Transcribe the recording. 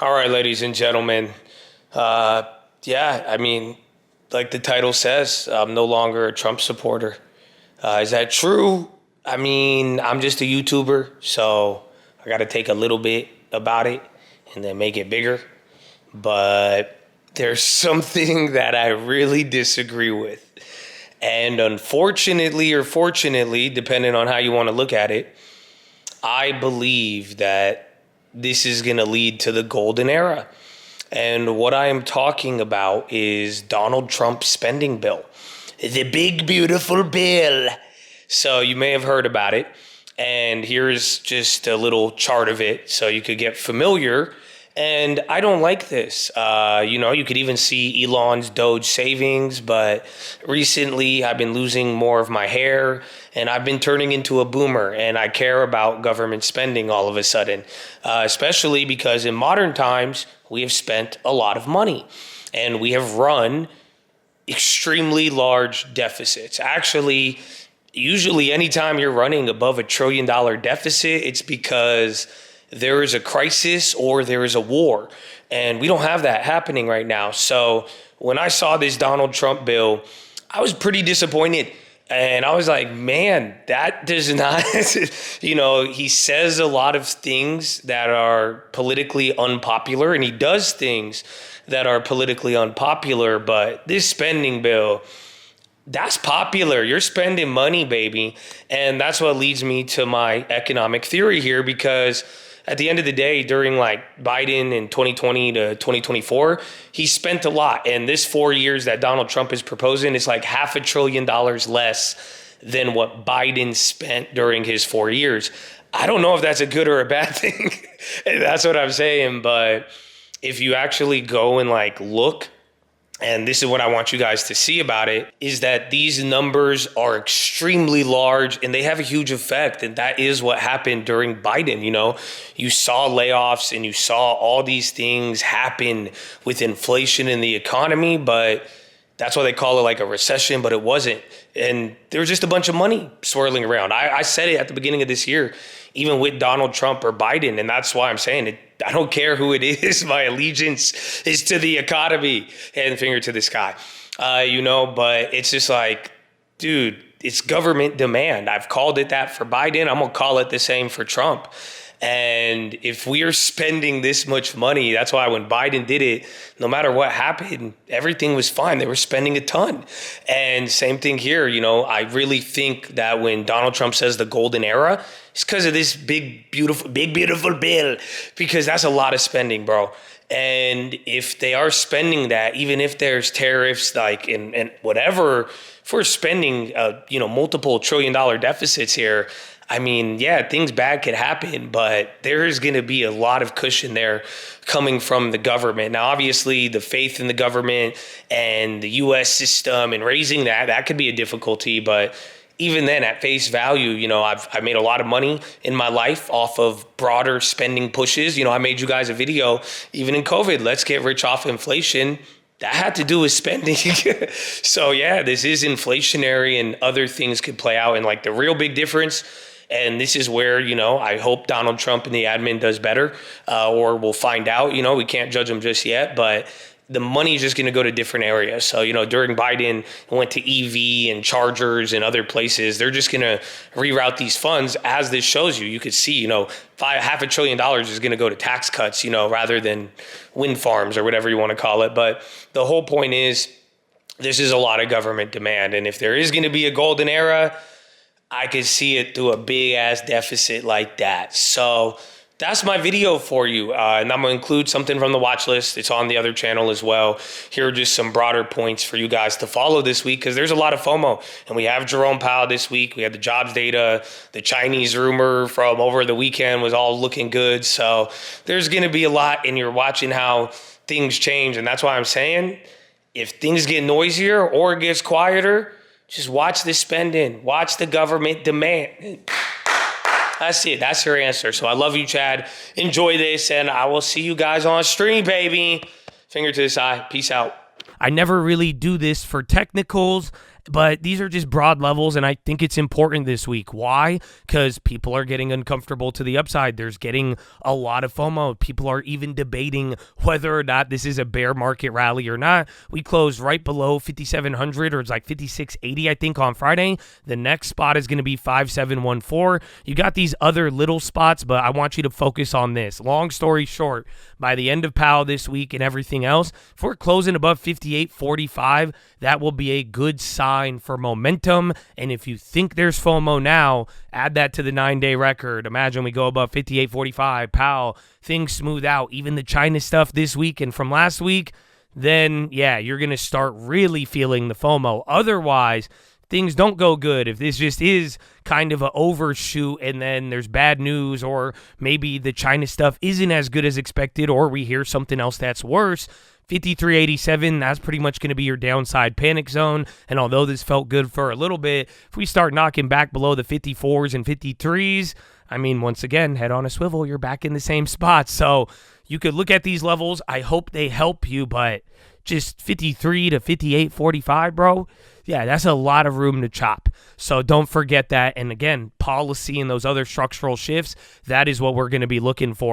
All right, ladies and gentlemen. Uh, yeah, I mean, like the title says, I'm no longer a Trump supporter. Is that true? I mean, I'm just a YouTuber, so I got to take a little bit about it and then make it bigger. But there's something that I really disagree with. And unfortunately or fortunately, depending on how you want to look at it, I believe that this is going to lead to the golden era. And what I am talking about is Donald Trump's spending bill, the big, beautiful bill. So you may have heard about it. And here's just a little chart of it so you could get familiar. And I don't like this. You could even see Elon's Doge savings, but recently I've been losing more of my hair and I've been turning into a boomer and I care about government spending all of a sudden, especially because in modern times, we have spent a lot of money and we have run extremely large deficits. Actually, usually anytime you're running above $1 trillion deficit, it's because there is a crisis or there is a war. And we don't have that happening right now. So when I saw this Donald Trump bill, I was pretty disappointed. And I was like, man, that does not, he says a lot of things that are politically unpopular and he does things that are politically unpopular. But this spending bill, that's popular. You're spending money, baby. And that's what leads me to my economic theory here, because at the end of the day, during like Biden in 2020 to 2024, he spent a lot. And this 4 years that Donald Trump is proposing is like $500 billion less than what Biden spent during his 4 years. I don't know if that's a good or a bad thing. That's what I'm saying. But if you actually go and like look, and this is what I want you guys to see about it, is that these numbers are extremely large and they have a huge effect. And that is what happened during Biden. You saw layoffs and you saw all these things happen with inflation in the economy, but that's why they call it like a recession, but it wasn't. And there was just a bunch of money swirling around. I said it at the beginning of this year, even with Donald Trump or Biden. And that's why I'm saying it. I don't care who it is. My allegiance is to the economy and finger to the sky, but it's just like, dude, it's government demand. I've called it that for Biden. I'm going to call it the same for Trump. And if we are spending this much money, that's why when Biden did it, no matter what happened, everything was fine. They were spending a ton. And same thing here. I really think that when Donald Trump says the golden era, it's because of this big, beautiful bill, because that's a lot of spending, bro. And if they are spending that, even if there's tariffs, like and whatever, if we're spending, multiple $1 trillion deficits here, I mean, yeah, things bad could happen, but there is going to be a lot of cushion there coming from the government. Now, obviously, the faith in the government and the U.S. system and raising that could be a difficulty. But even then, at face value, I've made a lot of money in my life off of broader spending pushes. I made you guys a video, even in COVID, let's get rich off inflation. That had to do with spending. So, yeah, this is inflationary and other things could play out. And like the real big difference, and this is where, I hope Donald Trump and the admin does better, or we'll find out. We can't judge him just yet, but the money is just going to go to different areas. So, during Biden, it went to EV and chargers and other places. They're just going to reroute these funds as this shows you. You could see, $500 billion is going to go to tax cuts, rather than wind farms or whatever you want to call it. But the whole point is this is a lot of government demand. And if there is going to be a golden era, I could see it through a big ass deficit like that. So that's my video for you. And I'm going to include something from the watch list. It's on the other channel as well. Here are just some broader points for you guys to follow this week, because there's a lot of FOMO. And we have Jerome Powell this week. We had the jobs data. The Chinese rumor from over the weekend was all looking good. So there's going to be a lot, and you're watching how things change. And that's why I'm saying, if things get noisier or it gets quieter, just watch the spending. Watch the government demand. That's it. That's your answer. So I love you, Chad. Enjoy this, and I will see you guys on stream, baby. Finger to the side. Peace out. I never really do this for technicals, But these are just broad levels, and I think it's important this week. Why? Because people are getting uncomfortable to the upside. There's getting a lot of FOMO. People are even debating whether or not this is a bear market rally or not. We closed right below 5,700, or it's like 5,680, I think, on Friday. The next spot is going to be 5,714. You got these other little spots, but I want you to focus on this. Long story short, by the end of Powell this week and everything else, if we're closing above 58.45, that will be a good sign for momentum. And if you think there's FOMO now, add that to the 9-day record. Imagine we go above 58.45, Powell, things smooth out, even the China stuff this week and from last week, then yeah, you're going to start really feeling the FOMO. Otherwise, things don't go good. If this just is kind of an overshoot and then there's bad news, or maybe the China stuff isn't as good as expected, or we hear something else that's worse, 53.87, that's pretty much going to be your downside panic zone. And although this felt good for a little bit, if we start knocking back below the 54s and 53s, I mean, once again, head on a swivel, you're back in the same spot. So you could look at these levels. I hope they help you, but just 53 to 58.45, bro. Yeah, that's a lot of room to chop. So don't forget that. And again, policy and those other structural shifts, that is what we're going to be looking for.